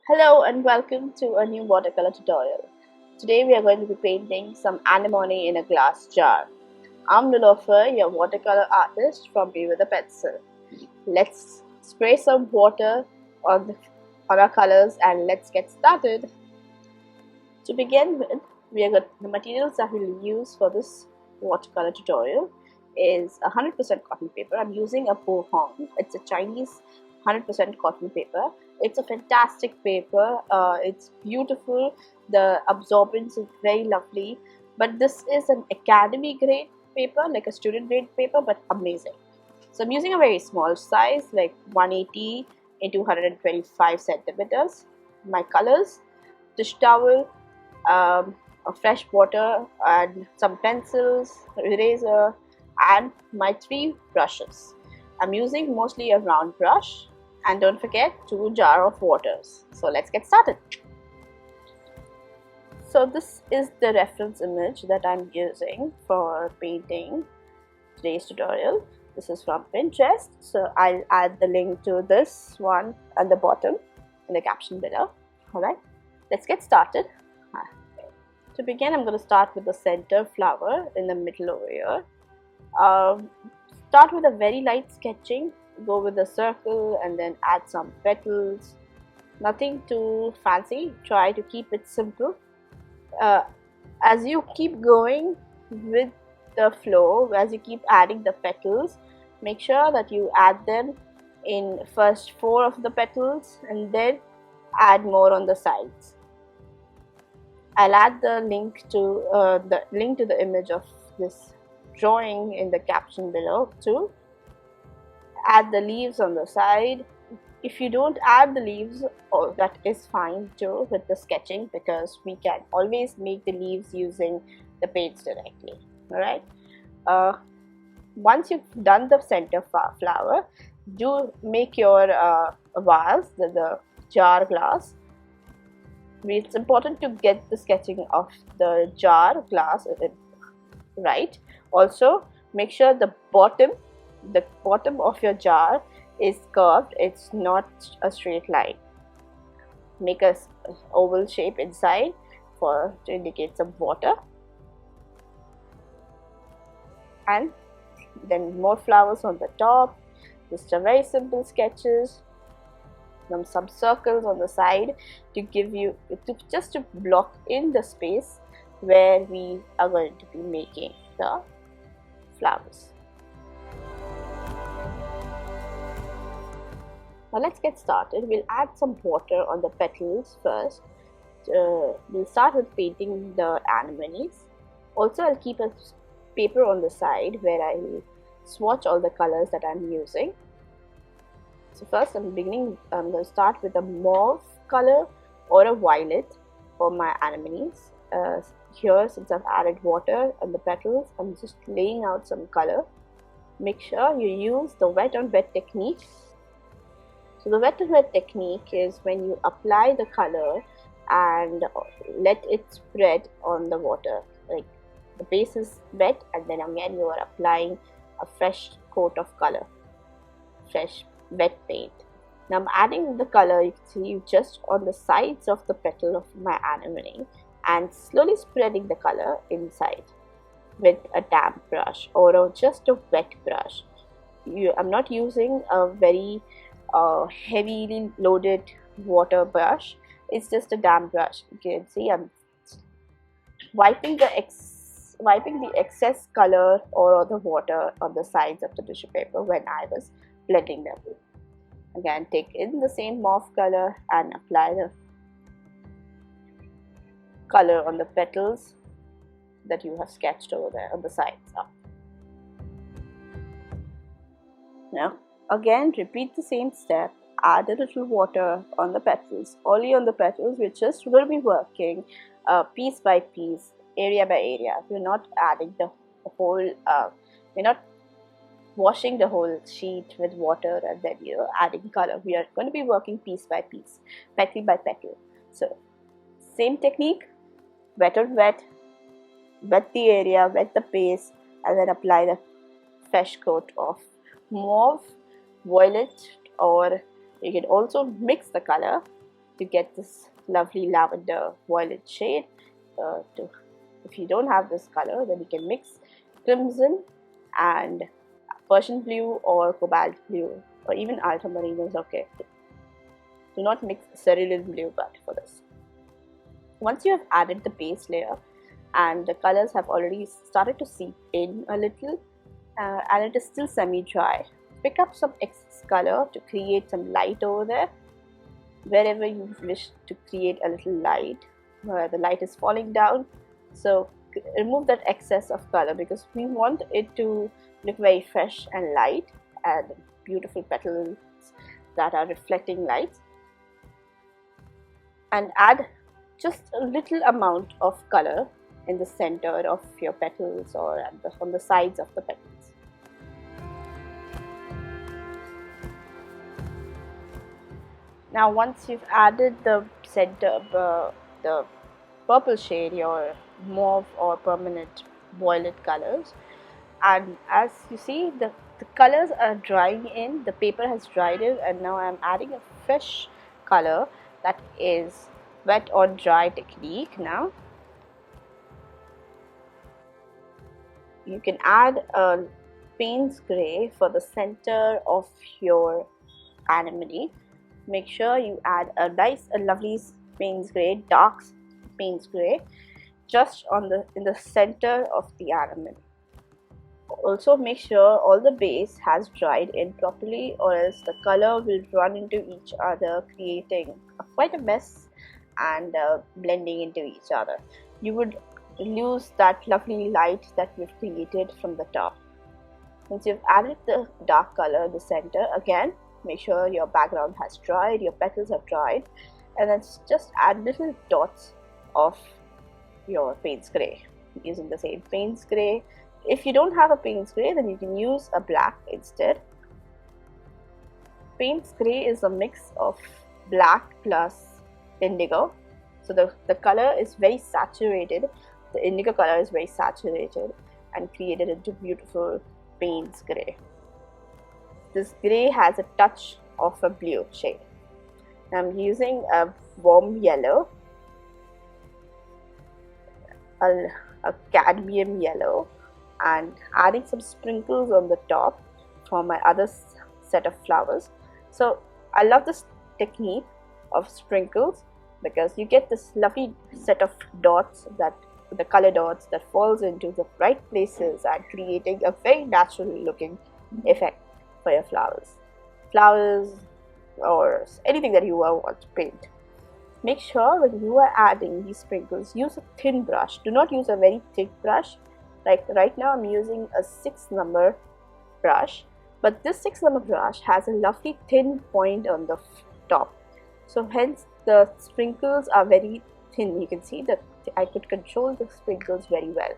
Hello and welcome to a new watercolor tutorial. Today we are going to be painting some anemone in a glass jar. I'm Nilofer, your watercolor artist from Be With a Pencil. Let's spray some water on our colors and let's get started. To begin with, the materials that we'll use for this watercolor tutorial is 100% cotton paper. I'm using a Po Hong. It's a Chinese 100% cotton paper. It's a fantastic paper. It's beautiful. The absorbance is very lovely. But this is an academy grade paper, like a student grade paper, but amazing. So I'm using a very small size, like 180 into 125 centimeters. My colors: dish towel, a fresh water, and some pencils, eraser, and my 3 brushes. I'm using mostly a round brush, and don't forget 2 jar of waters. So let's get started. So this is the reference image that I'm using for painting today's tutorial. This is from Pinterest, so I'll add the link to this one at the bottom in the caption below. Alright, let's get started. To begin, I'm going to start with the center flower in the middle over here. Start with a very light sketching, go with a circle and then add some petals. Nothing too fancy, try to keep it simple. As you keep going with the flow, as you keep adding the petals, make sure that you add them in first 4 of the petals and then add more on the sides. I'll add the link to the image of this drawing in the caption below too. Add the leaves on the side. If you don't add the leaves, that is fine too with the sketching, because we can always make the leaves using the paints directly. Alright. Once you've done the center flower, do make your vase, the jar glass. It's important to get the sketching of the jar glass right. Also, make sure the bottom of your jar is curved. It's not a straight line. Make a oval shape inside to indicate some water, and then more flowers on the top. Just a very simple sketches. Some circles on the side to give you to block in the space where we are going to be making the flowers. Now let's get started. We'll add some water on the petals first. We'll start with painting the anemones. Also, I'll keep a paper on the side where I'll swatch all the colors that I'm using. So first I'm going to start with a mauve color or a violet for my anemones. Here, since I've added water on the petals, I'm just laying out some color. Make sure you use the wet on wet technique. So the wet on wet technique is when you apply the color and let it spread on the water. Like the base is wet and then again you are applying a fresh coat of color, fresh wet paint. Now I'm adding the color, you can see, just on the sides of the petal of my anemone and slowly spreading the color inside with a damp brush or just a wet brush. I'm not using a very heavily loaded water brush. It's just a damp brush. You can see I'm wiping the excess color or the water on the sides of the tissue paper when I was blending them. Again, take in the same mauve color and apply the color on the petals that you have sketched over there on the sides up. Now again, repeat the same step. Add a little water on the petals. Only on the petals. We're just going to be working piece by piece, area by area. We're not adding the whole. We're not washing the whole sheet with water and then adding color. We are going to be working piece by piece, petal by petal. So same technique: wet on wet, wet the area, wet the base, and then apply the fresh coat of mauve, violet, or you can also mix the color to get this lovely lavender violet shade. If you don't have this color, then you can mix crimson and Persian blue or cobalt blue, or even ultramarine is okay. Do not mix cerulean blue but for this. Once you have added the base layer and the colors have already started to seep in a little, and it is still semi-dry, pick up some excess color to create some light over there. Wherever you wish to create a little light, where the light is falling down, so remove that excess of color, because we want it to look very fresh and light and beautiful petals that are reflecting light. And add just a little amount of color in the center of your petals or on the sides of the petals. Now once you've added the center, the purple shade, your mauve or permanent violet colors, and as you see the colors are drying in, the paper has dried in, and now I am adding a fresh color that is wet or dry technique. Now you can add a Payne's gray for the center of your anemone. Make sure you add a lovely Payne's gray, dark Payne's gray, just in the center of the anemone. Also make sure all the base has dried in properly, or else the color will run into each other, creating quite a mess and blending into each other. You would lose that lovely light that we've created from the top. Once you've added the dark color in the center, again make sure your background has dried, your petals have dried, and then just add little dots of your Payne's gray using the same Payne's gray. If you don't have a Payne's gray, then you can use a black instead. Payne's gray is a mix of black plus indigo, so the color is very saturated. The indigo color is very saturated and created into beautiful Payne's gray. This gray has a touch of a blue shade. I'm using a warm yellow, a cadmium yellow, and adding some sprinkles on the top for my other set of flowers. So I love this technique of sprinkles because you get this lovely set of dots, that the color dots that falls into the right places and creating a very natural looking effect for your flowers or anything that you want to paint. Make sure when you are adding these sprinkles, use a thin brush. Do not use a very thick brush. Like right now I'm using a 6 number brush, but this 6 number brush has a lovely thin point on the top, so hence the sprinkles are very thin. You can see that I could control the sprinkles very well.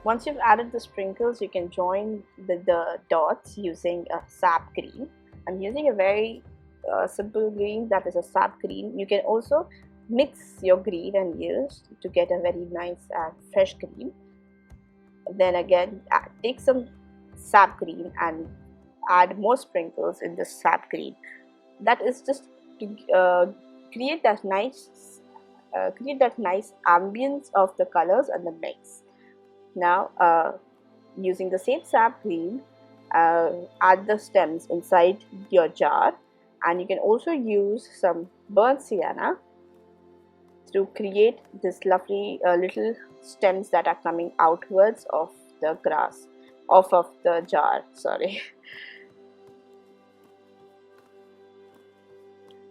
Once you've added the sprinkles, you can join the dots using a sap green. I'm using a very simple green, that is a sap green. You can also mix your green and use to get a very nice and fresh green. Then again take some sap green and add more sprinkles in the sap green. That is just to create that nice ambience of the colors and the mix. Now using the same sap green, add the stems inside your jar, and you can also use some burnt sienna to create this lovely little stems that are coming outwards of the grass, off of the jar, sorry.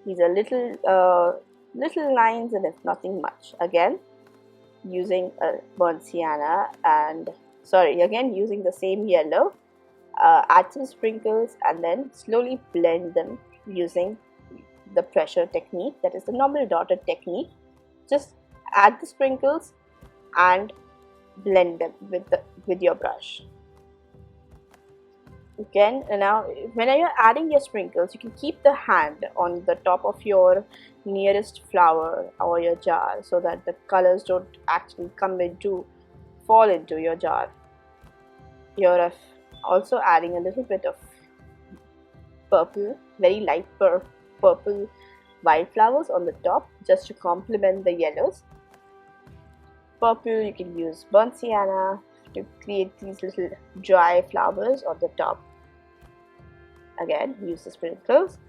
These are little lines, and it's nothing much. Again using a burnt sienna, and again using the same yellow, add some sprinkles and then slowly blend them using the pressure technique, that is the normal dotted technique. Just add the sprinkles and blend them with your brush. Again, now when you're adding your sprinkles, you can keep the hand on the top of your nearest flower or your jar, so that the colors don't actually fall into your jar. You're also adding a little bit of purple very light purple wildflowers on the top just to complement the yellows. Purple, you can use burnt sienna to create these little dry flowers on the top. Again, use the sprinkles.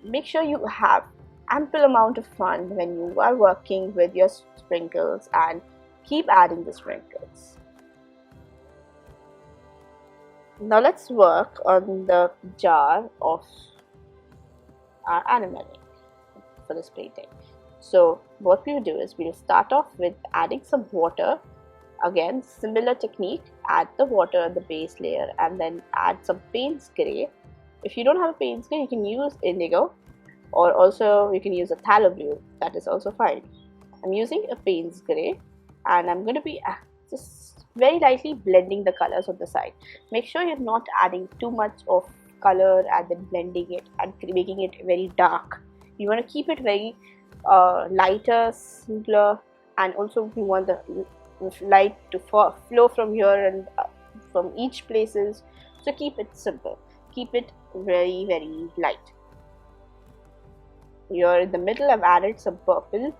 Make sure you have ample amount of fun when you are working with your sprinkles and keep adding the sprinkles. Now let's work on the jar of our anemone for this painting. So what we'll do is we'll start off with adding some water. Again, similar technique, add the water at the base layer and then add some Payne's Grey. If you don't have a Payne's Grey, you can use indigo, or also you can use a phthalo blue, that is also fine. I'm using a Payne's Grey and I'm going to be just very lightly blending the colors on the side. Make sure you're not adding too much of color and then blending it and making it very dark. You want to keep it very lighter, simpler, and also we want the light to flow from here and from each places. So keep it simple, keep it very light. Here in the middle I've added some purple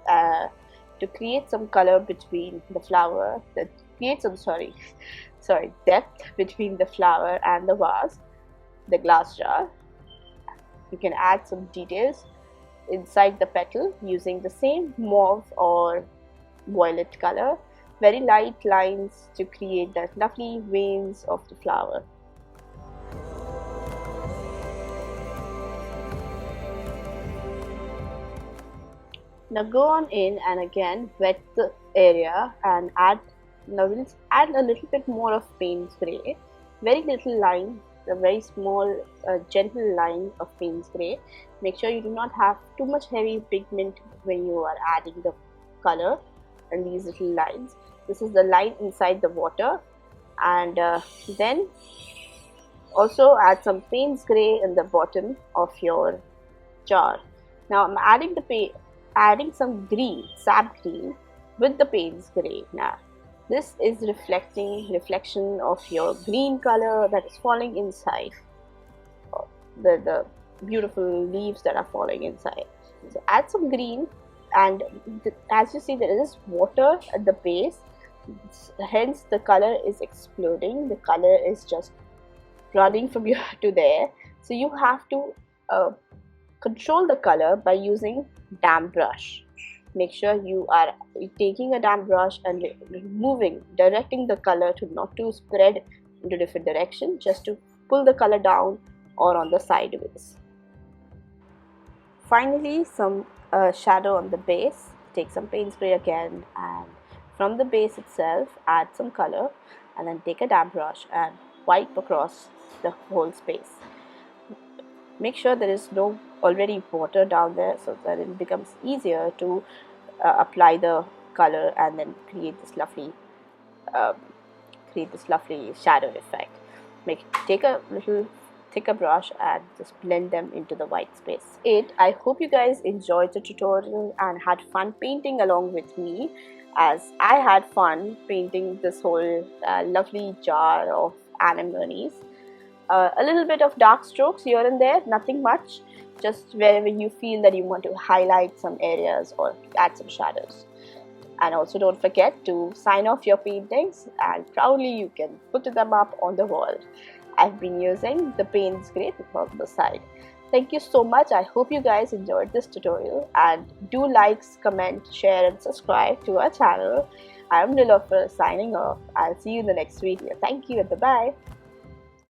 to create some color between the flower, that create some depth between the flower and the vase, the glass jar. You can add some details inside the petal using the same mauve or violet color, very light lines to create that lovely veins of the flower. Now go on in and again wet the area and now we'll add a little bit more of Payne's Grey, very little line, a very small gentle line of Payne's Grey. Make sure you do not have too much heavy pigment when you are adding the color and these little lines. This is the line inside the water, and then also add some Payne's Grey in the bottom of your jar. Now I'm adding some green, sap green with the Payne's Grey. Now this is reflection of your green color that is falling inside the beautiful leaves that are falling inside. So add some green, and as you see there is water at the base, hence the color is exploding, the color is just running from here to there. So you have to control the color by using damp brush. Make sure you are taking a damp brush and directing the color to not to spread into different direction, just to pull the color down or on the sideways. Finally, some shadow on the base. Take some Payne's Grey again, and from the base itself add some color, and then take a damp brush and wipe across the whole space. Make sure there is no already water down there, so that it becomes easier to apply the color and then create this lovely shadow effect. Take a little thicker brush and just blend them into the white space. I hope you guys enjoyed the tutorial and had fun painting along with me, as I had fun painting this whole lovely jar of anemones. A little bit of dark strokes here and there, nothing much, just wherever you feel that you want to highlight some areas or add some shadows. And also don't forget to sign off your paintings, and proudly you can put them up on the wall. I've been using the Payne's Grey on the side. Thank you so much. I hope you guys enjoyed this tutorial, and do like, comment, share and subscribe to our channel. I'm Nilofer signing off. I'll see you in the next video. Thank you and bye-bye.